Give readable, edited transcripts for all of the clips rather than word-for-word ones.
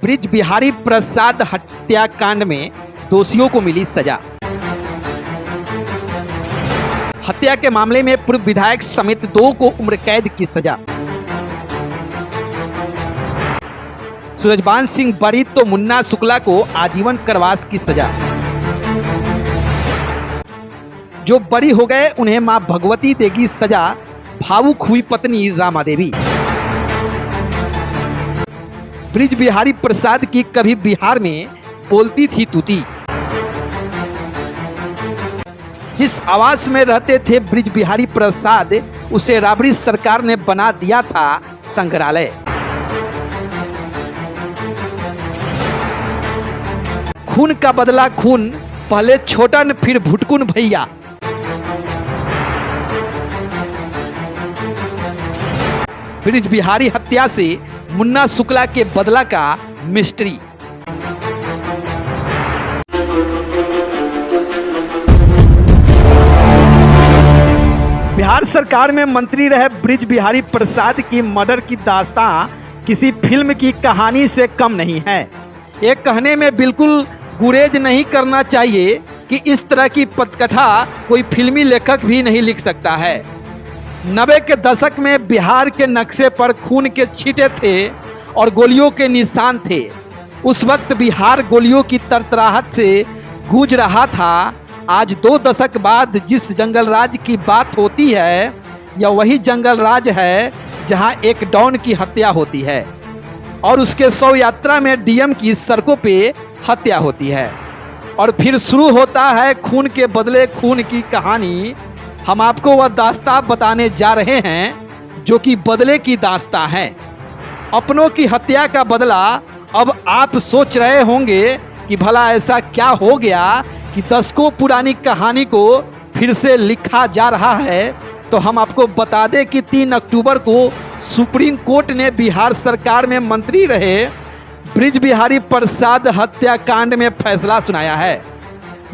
Bridge Bihari Prasad हत्याकांड में दोषियों को मिली सजा। हत्या के मामले में पूर्व विधायक समेत 2 को उम्र कैद की सजा। सूरजबान सिंह बरी तो मुन्ना शुक्ला को आजीवन कारावास की सजा। जो बरी हो गए उन्हें मां भगवती देगी सजा, भावुक हुई पत्नी रामा देवी। ब्रिज बिहारी प्रसाद की कभी बिहार में बोलती थी तूती। जिस आवास में रहते थे ब्रिज बिहारी प्रसाद, उसे राबड़ी सरकार ने बना दिया था संग्रहालय। खून का बदला खून, पहले छोटन फिर भुटकुन भैया। ब्रिज बिहारी हत्या से मुन्ना शुक्ला के बदला का मिस्ट्री। बिहार सरकार में मंत्री रहे ब्रिज बिहारी प्रसाद की मर्डर की दास्तां किसी फिल्म की कहानी से कम नहीं है। ये कहने में बिल्कुल गुरेज नहीं करना चाहिए कि इस तरह की पटकथा कोई फिल्मी लेखक भी नहीं लिख सकता है। 90 के दशक में बिहार के नक्शे पर खून के छींटे थे और गोलियों के निशान थे। उस वक्त बिहार गोलियों की तरतराहट से गूंज रहा था। आज 2 दशक बाद जिस जंगल राज की बात होती है, यह वही जंगल राज है जहां एक डॉन की हत्या होती है और उसके शव यात्रा में डीएम की सड़कों पे हत्या होती है। और फिर शुरू होता है खून के बदले खून की कहानी। हम आपको वह दास्तां बताने जा रहे हैं जो कि बदले की दास्तां है। अपनों की हत्या का बदला। अब आप सोच रहे होंगे कि भला ऐसा क्या हो गया कि दशकों पुरानी कहानी को फिर से लिखा जा रहा है। तो हम आपको बता दें कि 3 अक्टूबर को सुप्रीम कोर्ट ने बिहार सरकार में मंत्री रहे ब्रिज बिहारी प्रसाद हत्याकांड में फैसला सुनाया है,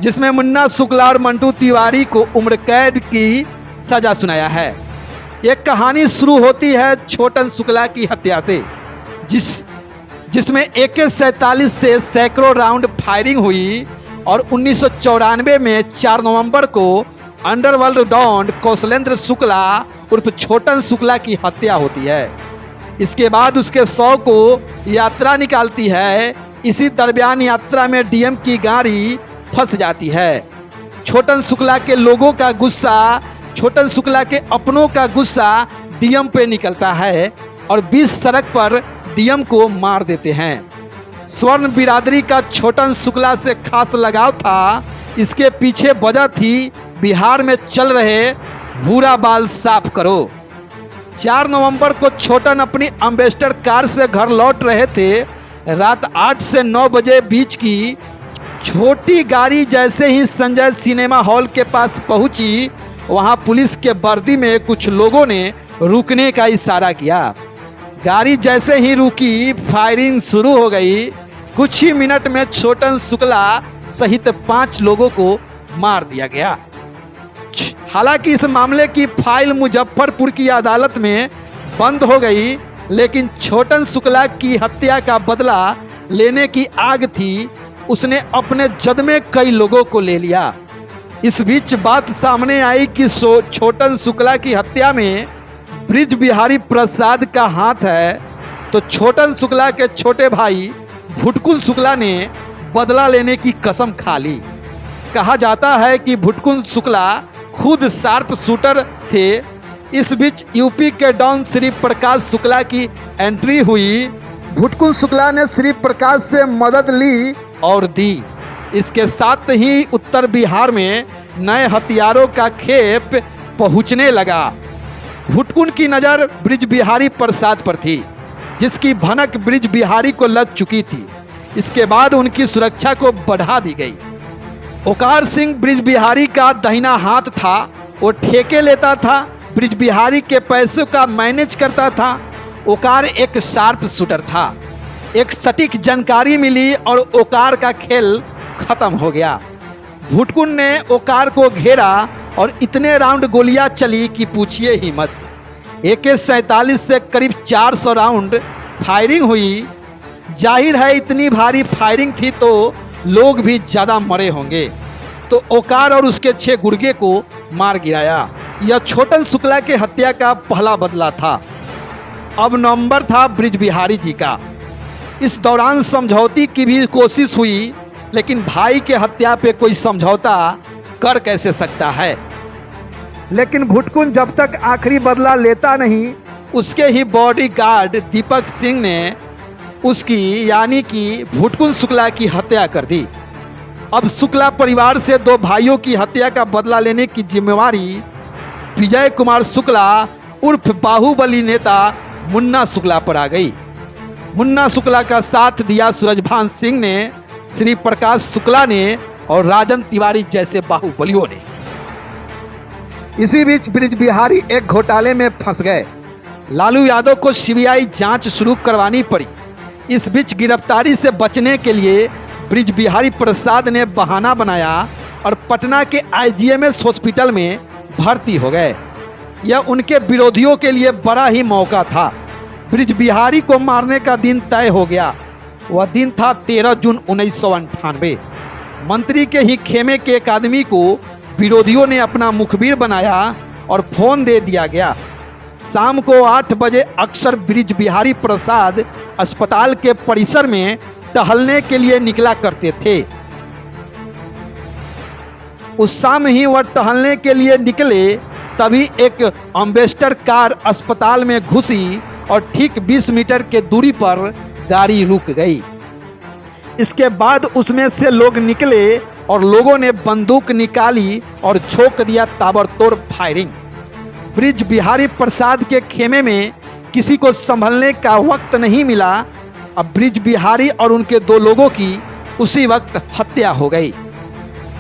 जिसमें मुन्ना शुक्ला और मंटू तिवारी को उम्र कैद की सजा सुनाया है। एक कहानी शुरू होती है छोटन शुक्ला की हत्या से, जिसमें AK-47 से सैकड़ों राउंड फायरिंग हुई और 1994 में 4 नवंबर को अंडरवर्ल्ड डॉन कौशलेंद्र शुक्ला उर्फ छोटन शुक्ला की हत्या होती है। इसके बाद उसके शव को यात्रा निकालती है। इसी दरमियान यात्रा में डीएम की गाड़ी फंस जाती है। छोटन शुक्ला के लोगों का गुस्सा, छोटन शुक्ला के अपनों का गुस्सा डीएम पे निकलता है और बीच सड़क पर डीएम को मार देते हैं। स्वर्ण बिरादरी का छोटन शुक्ला से खास लगाव था। इसके पीछे वजह थी बिहार में चल रहे भूरा बाल साफ करो। 4 नवंबर को छोटन अपनी एम्बेसडर कार से घर लौट रहे थे। रात 8 से 9 बजे बीच की छोटी गाड़ी जैसे ही संजय सिनेमा हॉल के पास पहुंची, वहां पुलिस के वर्दी में कुछ लोगों ने रुकने का इशारा किया। गाड़ी जैसे ही रुकी, फायरिंग शुरू हो गई। कुछ ही मिनट में छोटन शुक्ला सहित 5 लोगों को मार दिया गया। हालांकि इस मामले की फाइल मुजफ्फरपुर की अदालत में बंद हो गई, लेकिन छोटन शुक्ला की हत्या का बदला लेने की आग थी। उसने अपने जद में कई लोगों को ले लिया। इस बीच बात सामने आई कि छोटन शुक्ला की हत्या में ब्रिज बिहारी प्रसाद का हाथ है। तो छोटन शुक्ला के छोटे भाई भुटकुन शुक्ला ने बदला लेने की कसम खा ली। कहा जाता है कि भुटकुन शुक्ला खुद शार्प शूटर थे। इस बीच यूपी के डॉन श्री प्रकाश शुक्ला की एंट्री हुई। भुटकुन शुक्ला ने श्री प्रकाश से मदद ली और दी। इसके साथ ही उत्तर बिहार में नए हथियारों का खेप पहुंचने लगा। भुटकुन की नजर ब्रिज बिहारी प्रसाद पर थी, जिसकी भनक ब्रिज बिहारी को लग चुकी थी। इसके बाद उनकी सुरक्षा को बढ़ा दी गई। ओकार सिंह ब्रिज बिहारी का दाहिना हाथ था। वो ठेके लेता था, ब्रिज बिहारी के पैसों का मैनेज करता था। ओकार एक शार्प शूटर था। एक सटीक जानकारी मिली और ओकार का खेल खत्म हो गया। भुटकुन ने ओकार को घेरा और इतने राउंड गोलियां चली कि पूछिए ही मत। AK-47 से करीब 400 राउंड फायरिंग हुई। जाहिर है इतनी भारी फायरिंग थी तो लोग भी ज्यादा मरे होंगे। तो ओकार और उसके 6 गुर्गे को मार गिराया। यह छोटन शुक्ला के हत्या का पहला बदला था। अब नंबर था ब्रिज बिहारी जी का। इस दौरान समझौती की भी कोशिश हुई, लेकिन भाई के हत्या पे कोई समझौता कर कैसे सकता है। लेकिन भुटकुन जब तक आखिरी बदला लेता नहीं, उसके ही बॉडीगार्ड दीपक सिंह ने उसकी यानी कि भुटकुन शुक्ला की हत्या कर दी। अब शुक्ला परिवार से 2 भाइयों की हत्या का बदला लेने की जिम्मेवारी विजय कुमार शुक्ला उर्फ बाहुबली नेता मुन्ना शुक्ला पर आ गई। मुन्ना शुक्ला का साथ दिया सूरजभान सिंह ने, श्री प्रकाश शुक्ला ने और राजन तिवारी जैसे बाहुबलियों ने। इसी बीच ब्रिज बिहारी एक घोटाले में फंस गए। लालू यादव को सीबीआई जांच शुरू करवानी पड़ी। इस बीच गिरफ्तारी से बचने के लिए ब्रिज बिहारी प्रसाद ने बहाना बनाया और पटना के आईजीएमएस हॉस्पिटल में भर्ती हो गए। यह उनके विरोधियों के लिए बड़ा ही मौका था। ब्रिज बिहारी को मारने का दिन तय हो गया। वह दिन था 13 जून 1998। मंत्री के ही खेमे के एक आदमी को विरोधियों ने अपना मुखबिर बनाया और फोन दे दिया गया। शाम को 8 बजे अक्सर ब्रिज बिहारी प्रसाद अस्पताल के परिसर में टहलने के लिए निकला करते थे। उस शाम ही वह टहलने के लिए निकले, तभी एक एम्बेसडर कार अस्पताल में घुसी और ठीक 20 मीटर के दूरी पर गाड़ी रुक गई। इसके बाद उसमें से लोग निकले और लोगों ने बंदूक निकाली और झोंक दिया ताबड़तोड़ फायरिंग। ब्रिज बिहारी प्रसाद के खेमे में किसी को संभलने का वक्त नहीं मिला। अब ब्रिज बिहारी और उनके 2 लोगों की उसी वक्त हत्या हो गई।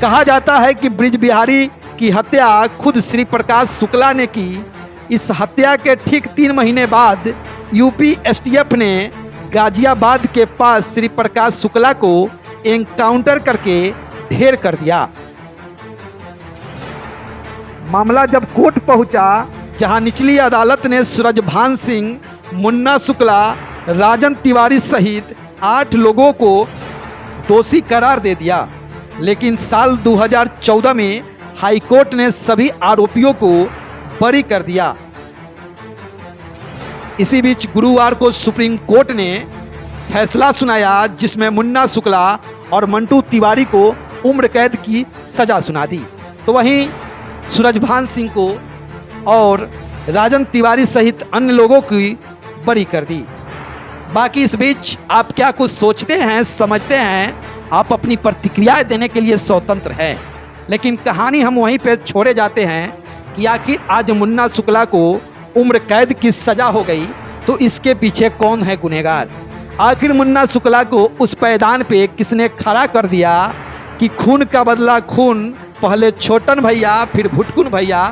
कहा जाता है कि ब्रिज बिहारी की हत्या खुद श्री प्रकाश शुक्ला ने की। इस हत्या के ठीक 3 महीने बाद यूपी एसटीएफ ने गाजियाबाद के पास श्री प्रकाश शुक्ला को एनकाउंटर करके ढेर कर दिया। मामला जब कोर्ट पहुंचा, जहां निचली अदालत ने सूरजभान सिंह, मुन्ना शुक्ला, राजन तिवारी सहित 8 लोगों को दोषी करार दे दिया, लेकिन साल 2014 में हाईकोर्ट ने सभी आरोपियों को बरी कर दिया। इसी बीच गुरुवार को सुप्रीम कोर्ट ने फैसला सुनाया, जिसमें मुन्ना शुक्ला और मंटू तिवारी को उम्र कैद की सजा सुना दी, तो वहीं सूरजभान सिंह को और राजन तिवारी सहित अन्य लोगों की बरी कर दी। बाकी इस बीच आप क्या कुछ सोचते हैं, समझते हैं, आप अपनी प्रतिक्रियाएं देने के लिए स्वतंत्र हैं। लेकिन कहानी हम वहीं पे छोड़े जाते हैं कि आखिर आज मुन्ना शुक्ला को उम्र कैद की सजा हो गई, तो इसके पीछे कौन है गुनहगार। आखिर मुन्ना शुक्ला को उस पैदान पे किसने खड़ा कर दिया कि खून का बदला खून, पहले छोटन भैया फिर भुटकुन भैया।